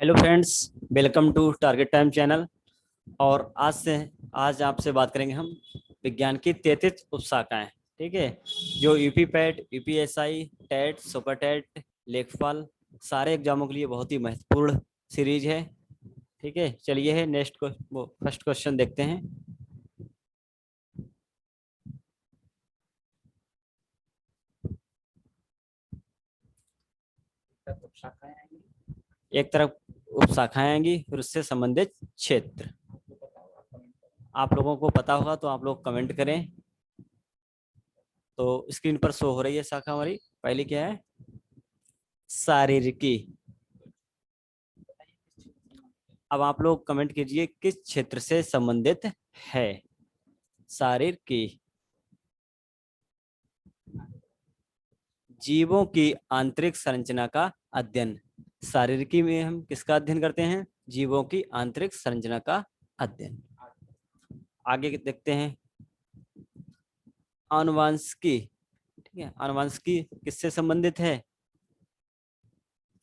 Hello friends, welcome to Target Time channel. और आज आपसे बात करेंगे हम विज्ञान की 33 उपशाखाएं। ठीक है, जो UP PET, UPSI, TET, super TET, लेखपाल सारे एग्जामों के लिए बहुत ही महत्वपूर्ण सीरीज है। ठीक है, चलिए है नेक्स्ट को वो फर्स्ट क्वेश्चन देखते हैं। एक तरफ उपशाखाएं आएंगी, फिर उससे संबंधित क्षेत्र। आप लोगों को पता होगा तो आप लोग कमेंट करें। तो स्क्रीन पर शो हो रही है शाखा हमारी। पहली क्या है? शारीरिकी। अब आप लोग कमेंट कीजिए किस क्षेत्र से संबंधित है शारीरिकी। जीवों की आंतरिक संरचना का अध्ययन। शारीरिकी में हम किसका अध्ययन करते हैं? जीवों की आंतरिक संरचना का अध्ययन। आगे देखते हैं आनुवंशिकी। ठीक है, आनुवंशिकी किससे संबंधित है?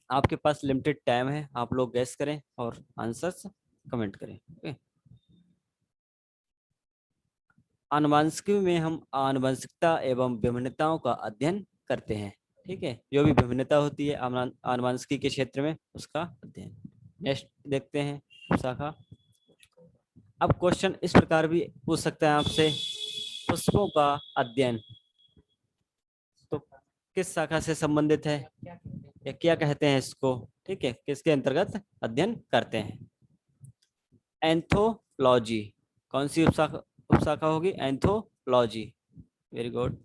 आपके पास लिमिटेड टाइम है, आप लोग गैस करें और आंसर्स कमेंट करें। ओके, आनुवंशिकी में हम आनुवंशिकता एवं विभिन्नताओं का अध्ययन करते हैं। ठीक है, जो भी विभिन्नता होती है आनुवंशिकी के क्षेत्र में, उसका अध्ययन। नेक्स्ट देखते हैं शाखा। अब क्वेश्चन इस प्रकार भी पूछ सकते हैं आपसे, पुष्पों का अध्ययन तो किस शाखा से संबंधित है या क्या कहते हैं इसको? ठीक है, किसके अंतर्गत अध्ययन करते हैं? एंथोलॉजी। कौन सी उपशाखा होगी? एंथोलॉजी। Very good.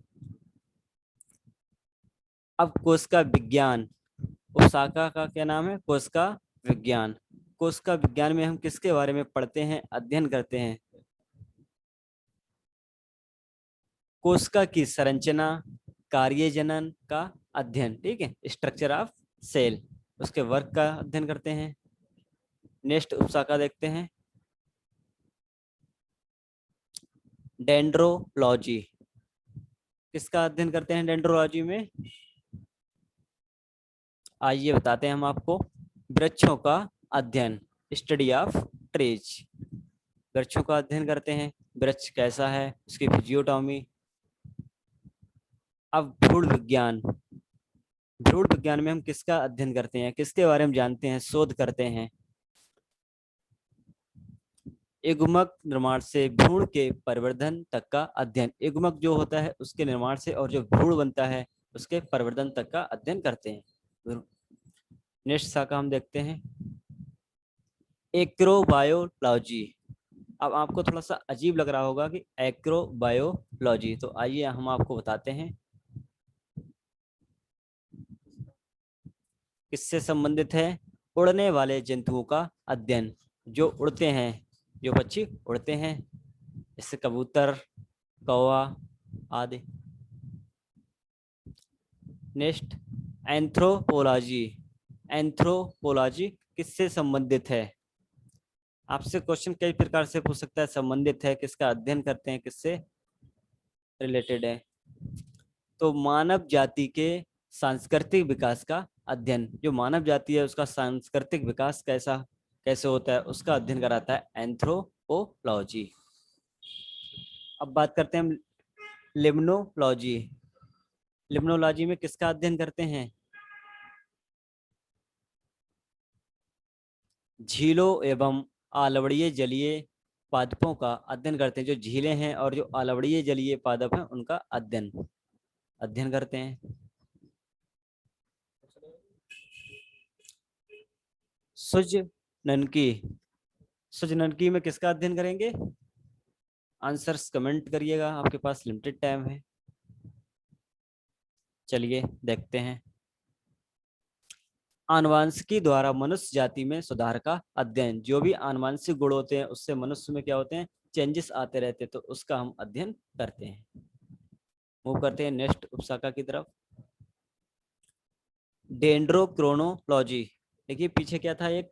अब कोशिका विज्ञान उपशाखा का क्या नाम है? कोशिका विज्ञान। कोशिका विज्ञान में हम किसके बारे में पढ़ते हैं, अध्ययन करते हैं? कोशिका की संरचना, कार्यजनन का अध्ययन। ठीक है, स्ट्रक्चर ऑफ सेल, उसके वर्क का अध्ययन करते हैं। नेक्स्ट उपशाखा देखते हैं डेंड्रोलॉजी। किसका अध्ययन करते हैं डेंड्रोलॉजी में? आइए बताते हैं हम आपको। वृक्षों का अध्ययन, स्टडी ऑफ ट्रीज। वृक्षों का अध्ययन करते हैं, वृक्ष कैसा है, उसकी फिजियोटॉमी। अब भ्रूण विज्ञान। भ्रूण विज्ञान में हम किसका अध्ययन करते हैं, किसके बारे में जानते हैं, शोध करते हैं? युग्मक निर्माण से भ्रूण के परिवर्धन तक का अध्ययन। युग्मक जो होता है उसके निर्माण से और जो भ्रूण बनता है उसके परिवर्धन तक का अध्ययन करते हैं। नेक्स्ट शाखा हम देखते हैं एक्रोबायोलॉजी। अब आपको थोड़ा सा अजीब लग रहा होगा कि एक्रोबायोलॉजी, तो आइए हम आपको बताते हैं किससे संबंधित है। उड़ने वाले जंतुओं का अध्ययन, जो उड़ते हैं, जो पक्षी उड़ते हैं, जैसे कबूतर, कौवा आदि। Next anthropology. एंथ्रोपोलॉजी किससे संबंधित है? आपसे क्वेश्चन कई प्रकार से पूछ सकता है, संबंधित है, किसका अध्ययन करते हैं, किससे रिलेटेड है? तो मानव जाति के सांस्कृतिक विकास का अध्ययन। जो मानव जाति है उसका सांस्कृतिक विकास कैसे होता है, उसका अध्ययन कराता है एंथ्रोपोलॉजी। अब बात करते हैं हम लिम्नोलॉजी। लिम्नोलॉजी में किसका अध्ययन करते हैं? झीलों एवं आलवड़ीय जलीय पादपों का अध्ययन करते हैं। जो झीलें हैं और जो आलवड़ीय जलीय पादप हैं उनका अध्ययन अध्ययन करते हैं। सुजननकी। सुजननकी में किसका अध्ययन करेंगे? आंसर्स कमेंट करिएगा, आपके पास लिमिटेड टाइम है। चलिए देखते हैं आनुवंशिकी द्वारा मनुष्य जाति में सुधार का अध्ययन। जो भी आनुवंशिक गुण होते हैं उससे मनुष्य में क्या होते हैं, चेंजेस आते रहते हैं, तो उसका हम अध्ययन करते हैं। मूव करते हैं नेक्स्ट उपशाखा की तरफ, डेंड्रोक्रोनोलॉजी। देखिए पीछे क्या था, एक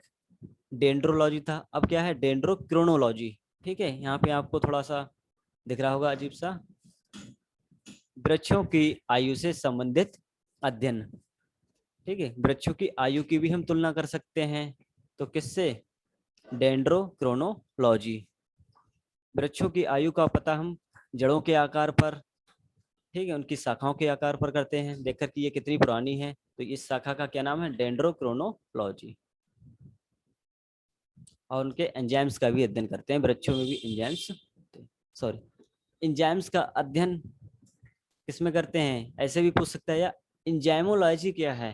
डेंड्रोलॉजी था, अब क्या है, डेंड्रोक्रोनोलॉजी। ठीक है, यहाँ पे आपको थोड़ा सा दिख रहा होगा अजीब सा, वृक्षों की आयु से संबंधित अध्ययन। ठीक है, वृक्षों की आयु की भी हम तुलना कर सकते हैं, तो किससे? डेंड्रोक्रोनोलॉजी। वृक्षों की आयु का पता हम जड़ों के आकार पर, ठीक है, उनकी शाखाओं के आकार पर करते हैं, देखकर कि ये कितनी पुरानी है। तो इस शाखा का क्या नाम है? डेंड्रोक्रोनोलॉजी। और उनके एंजाइम्स का भी अध्ययन करते हैं, वृक्षों में भी एंजाइम्स, सॉरी, एंजाइम्स का अध्ययन किसमें करते हैं? ऐसे भी पूछ सकता है, या एंजाइमोलॉजी क्या है?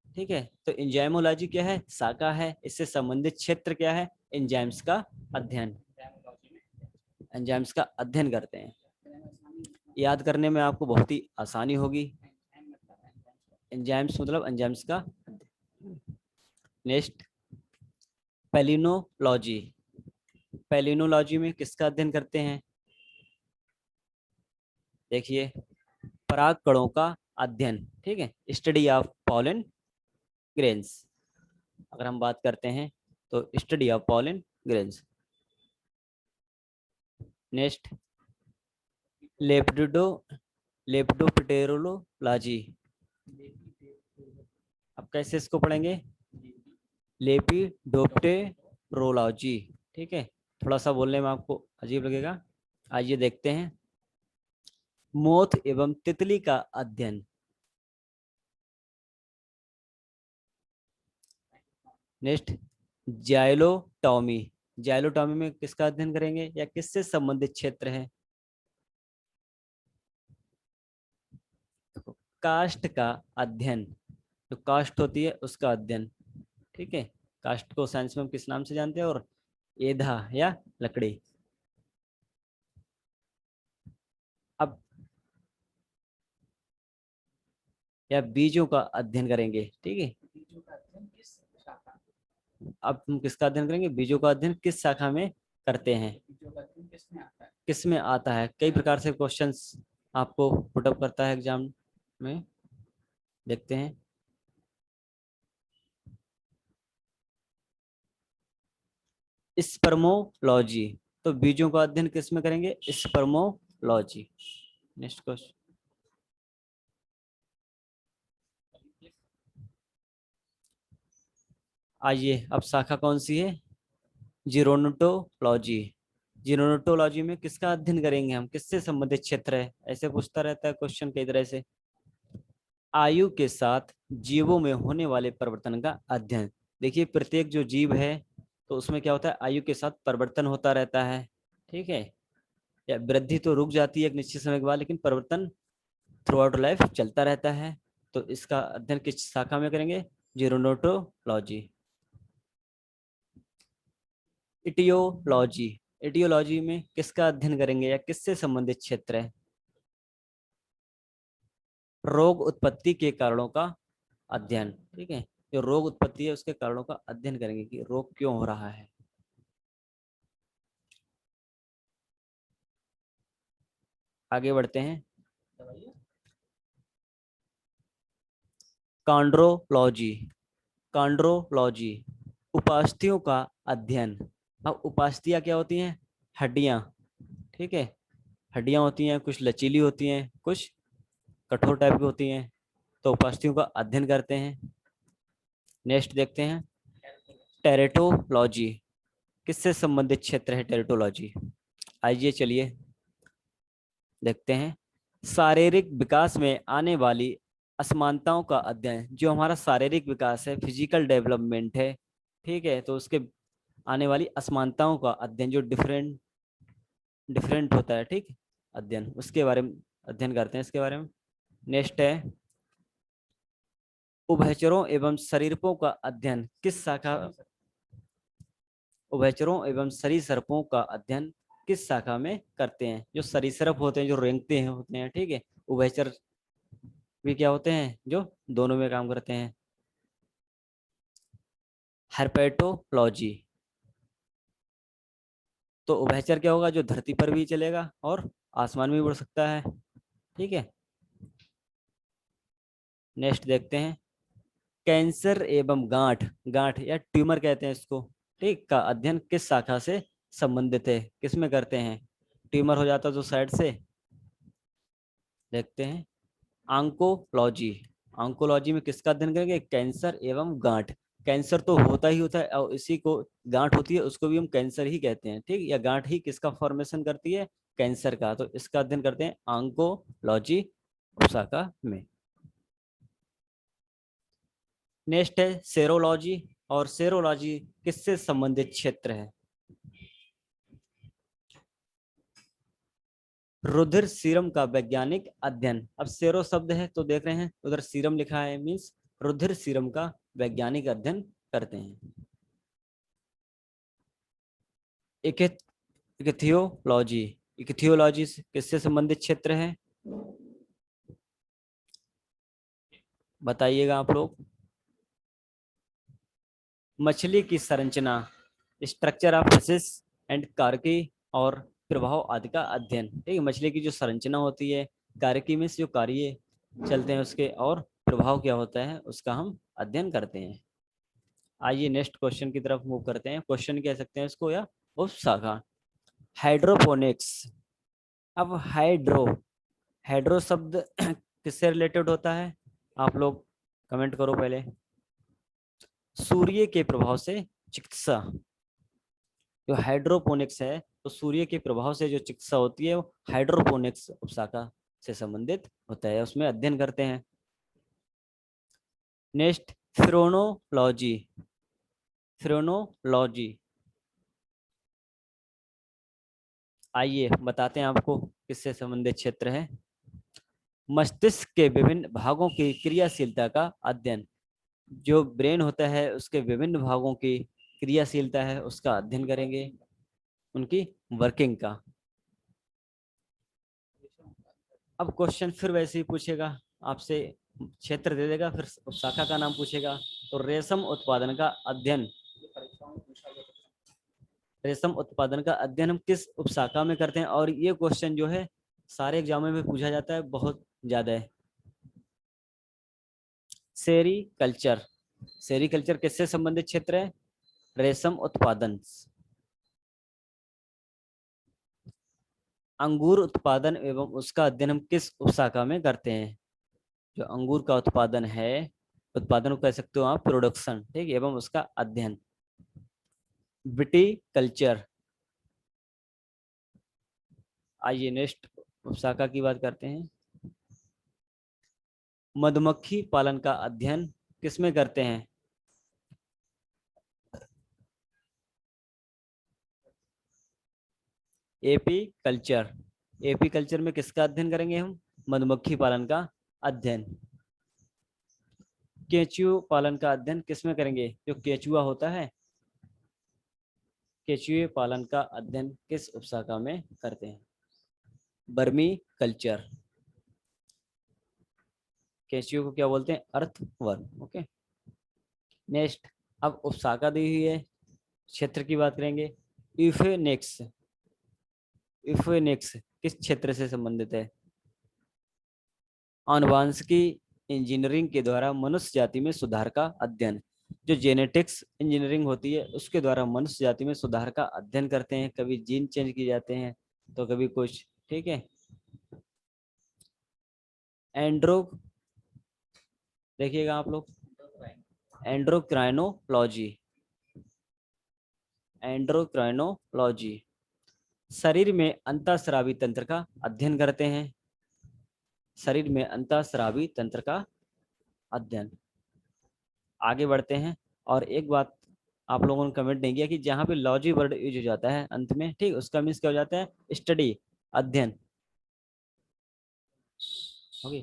ठीक है, तो एंजाइमोलॉजी क्या है? शाखा है, इससे संबंधित क्षेत्र क्या है? एंजाइम्स का अध्ययन। एंजाइम्स का अध्ययन करते हैं, याद करने में आपको बहुत ही आसानी होगी। एंजाइम्स मतलब एंजाइम्स का। Next, palynology. पेलिनोलॉजी में किसका अध्ययन करते हैं? देखिए, पराग कणों का अध्ययन, ठीक है, स्टडी ऑफ पॉलन ग्रेन्स। अगर हम बात करते हैं तो study of pollen grains. Next, lepido lepidopterology. अब कैसे इसको पढ़ेंगे? लेपिडोप्टेरोलॉजी, ठीक है, थोड़ा सा बोलने में आपको अजीब लगेगा। आइए देखते हैं, मोथ एवं तितली का अध्ययन। नेक्स्ट, जाइलोटॉमी। जाइलोटॉमी में किसका अध्ययन करेंगे, या किससे संबंधित क्षेत्र है? काष्ठ का अध्ययन, जो काष्ठ होती है उसका अध्ययन, ठीक है। काष्ठ को साइंस में हम किस नाम से जानते हैं? और एधा या लकड़ी। अब या बीजों का अध्ययन करेंगे, ठीक है। अब हम किसका अध्ययन करेंगे? बीजों का अध्ययन किस शाखा में करते हैं? किस में आता है? कई प्रकार से क्वेश्चंस आपको पुटअप करता है एग्जाम में, देखते हैं। स्पर्मोलॉजी, तो बीजों का अध्ययन किस में करेंगे? स्पर्मोलॉजी। नेक्स्ट क्वेश्चन, आइए, अब शाखा कौन सी है? जीरोनटोलॉजी। जीरोनटोलॉजी में किसका अध्ययन करेंगे हम? किससे संबंधित क्षेत्र है? ऐसे पूछता रहता है क्वेश्चन कई तरह से। आयु के साथ जीवों में होने वाले परिवर्तन का अध्ययन। देखिए, प्रत्येक जो जीव है तो उसमें क्या होता है? आयु के साथ परिवर्तन होता रहता है, ठीक है। या वृद्धि तो रुक जाती है एक निश्चित समय के बाद, लेकिन परिवर्तन थ्रू आउट लाइफ चलता रहता है। तो इसका अध्ययन किस शाखा में करेंगे? जीरोनोटोलॉजी। इटियोलॉजी। इटियोलॉजी में किसका अध्ययन करेंगे, या किससे संबंधित क्षेत्र है? रोग उत्पत्ति के कारणों का अध्ययन, ठीक है। जो रोग उत्पत्ति है उसके कारणों का अध्ययन करेंगे कि रोग क्यों हो रहा है। आगे बढ़ते हैं, कॉन्ड्रोलॉजी। कॉन्ड्रोलॉजी, उपास्थियों का अध्ययन। अब उपास्थियां क्या होती हैं? हड्डियां, ठीक है। हड्डियां होती हैं, कुछ लचीली होती हैं, कुछ कठोर टाइप की होती हैं। तो उपास्थियों का अध्ययन करते हैं। नेक्स्ट देखते हैं, टेरेटोलॉजी। किससे संबंधित क्षेत्र है टेरेटोलॉजी? आइए चलिए देखते हैं। शारीरिक विकास में आने वाली असमानताओं का अध्ययन। जो हमारा शारीरिक विकास है, फिजिकल डेवलपमेंट है, ठीक है, तो उसके आने वाली असमानताओं का अध्ययन, जो डिफरेंट डिफरेंट होता है, ठीक, अध्ययन, उसके बारे में अध्ययन करते हैं, इसके बारे में। नेक्स्ट है, उभयचरों एवं सरीसृपों का अध्ययन। किस शाखा? उभयचरों एवं सरीसृपों का अध्ययन किस शाखा में करते हैं? जो सरीसृप होते हैं, जो रेंगते हैं होते हैं, ठीक है। उभयचर भी क्या होते हैं? जो दोनों में काम करते हैं। हर्पेटोलॉजी, तो उभयचर क्या होगा? जो धरती पर भी चलेगा और आसमान में भी उड़ सकता है, ठीक है। नेक्स्ट देखते हैं, कैंसर एवं गांठ, गांठ या ट्यूमर कहते हैं इसको, ठीक, का अध्ययन किस शाखा से संबंधित है? किस में करते हैं? ट्यूमर हो जाता है तो साइड से देखते हैं, आंकोलॉजी। आंकोलॉजी में किसका अध्ययन करेंगे? कैंसर एवं गांठ। कैंसर तो होता ही होता है, और इसी को गांठ होती है उसको भी हम कैंसर ही कहते हैं, ठीक। या गांठ ही किसका फॉर्मेशन करती है, कैंसर का। तो इसका अध्ययन करते हैं ऑन्कोलॉजी उपशाखा में। नेक्स्ट है सेरोलॉजी, और सेरोलॉजी किससे संबंधित क्षेत्र है। रुधिर सीरम का वैज्ञानिक अध्ययन। अब सेरो शब्द है तो देख रहे हैं उधर सीरम लिखा है, मींस रुधिर सीरम का वैज्ञानिक अध्ययन करते हैं। इकिथियोलॉजी, इकिथियोलॉजी किससे संबंधित क्षेत्र है, बताइएगा आप लोग। मछली की संरचना, स्ट्रक्चर ऑफ फिशिस एंड कारकी, और प्रभाव आदि का अध्ययन, ठीक है। मछली की जो संरचना होती है, कारकी में जो कार्य चलते हैं उसके, और प्रभाव क्या होता है उसका हम अध्ययन करते हैं। आइए नेक्स्ट क्वेश्चन की तरफ मूव करते हैं। क्वेश्चन कह सकते हैं इसको या उपशाखा। हाइड्रोपोनिक्स। अब हाइड्रो, हाइड्रो शब्द किससे रिलेटेड होता है, आप लोग कमेंट करो पहले। सूर्य के प्रभाव से चिकित्सा। जो हाइड्रोपोनिक्स है तो सूर्य के प्रभाव से जो चिकित्सा होती है वो हाइड्रोपोनिक्स उपशाखा से संबंधित होता है, उसमें अध्ययन करते हैं। नेक्स्ट फ्रोनोलॉजी, फ्रोनोलॉजी आइए बताते हैं आपको किससे संबंधित क्षेत्र है। मस्तिष्क के विभिन्न भागों की क्रियाशीलता का अध्ययन। जो ब्रेन होता है उसके विभिन्न भागों की क्रियाशीलता है उसका अध्ययन करेंगे, उनकी वर्किंग का। अब क्वेश्चन फिर वैसे ही पूछेगा आपसे, क्षेत्र दे देगा, फिर शाखा का नाम पूछेगा। तो रेशम उत्पादन का अध्ययन, रेशम उत्पादन का अध्ययन हम किस उपशाखा में करते हैं। और ये क्वेश्चन जो है सारे एग्जामों में पूछा जाता है, बहुत ज्यादा है। सेरीकल्चर, सेरीकल्चर किससे संबंधित क्षेत्र है, रेशम उत्पादन। अंगूर उत्पादन एवं उसका अध्ययन हम किस उपशाखा में करते हैं। जो अंगूर का उत्पादन है, उत्पादन को कह सकते हो आप प्रोडक्शन, ठीक, एवं उसका अध्ययन विटीकल्चर। आइए नेक्स्ट उपशाखा की बात करते हैं। मधुमक्खी पालन का अध्ययन किसमें करते हैं, एपी कल्चर। एपी कल्चर में किसका अध्ययन करेंगे हम, मधुमक्खी पालन का अध्ययन। केचुए पालन का अध्ययन किसमें करेंगे, जो केचुआ होता है, केचुए पालन का अध्ययन किस उपशाखा में करते हैं, बर्मी कल्चर। केचुए को क्या बोलते हैं, अर्थवर्म। ओके नेक्स्ट, अब उपशाखा दी हुई है, क्षेत्र की बात करेंगे। यूफेनिक्स, यूफेनिक्स किस क्षेत्र से संबंधित है, आनुवांशिकी इंजीनियरिंग के द्वारा मनुष्य जाति में सुधार का अध्ययन। जो जेनेटिक्स इंजीनियरिंग होती है उसके द्वारा मनुष्य जाति में सुधार का अध्ययन करते हैं, कभी जीन चेंज किए जाते हैं तो कभी कुछ, ठीक है। एंड्रो, देखिएगा आप लोग, एंड्रोक्राइनोलॉजी, एंड्रोक्राइनोलॉजी शरीर में अंतःस्रावी तंत्र का अध्ययन करते हैं, शरीर में अंतःस्रावी तंत्र का अध्ययन। आगे बढ़ते हैं। और एक बात आप लोगों ने कमेंट नहीं किया कि जहाँ पे लॉजी वर्ड यूज हो जाता है अंत में, ठीक, उसका मीन्स क्या हो जाता है, स्टडी, अध्ययन। ओके,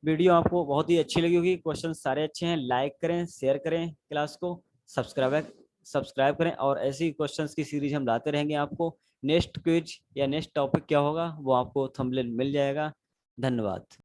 वीडियो आपको बहुत ही अच्छी लगी होगी, क्वेश्चन सारे अच्छे हैं। लाइक करें, शेयर करें क्लास को, सब्सक्राइब करें, और ऐसी क्वेश्चंस की सीरीज हम लाते रहेंगे आपको। नेक्स्ट क्विज या नेक्स्ट टॉपिक क्या होगा वो आपको थंबनेल मिल जाएगा। धन्यवाद।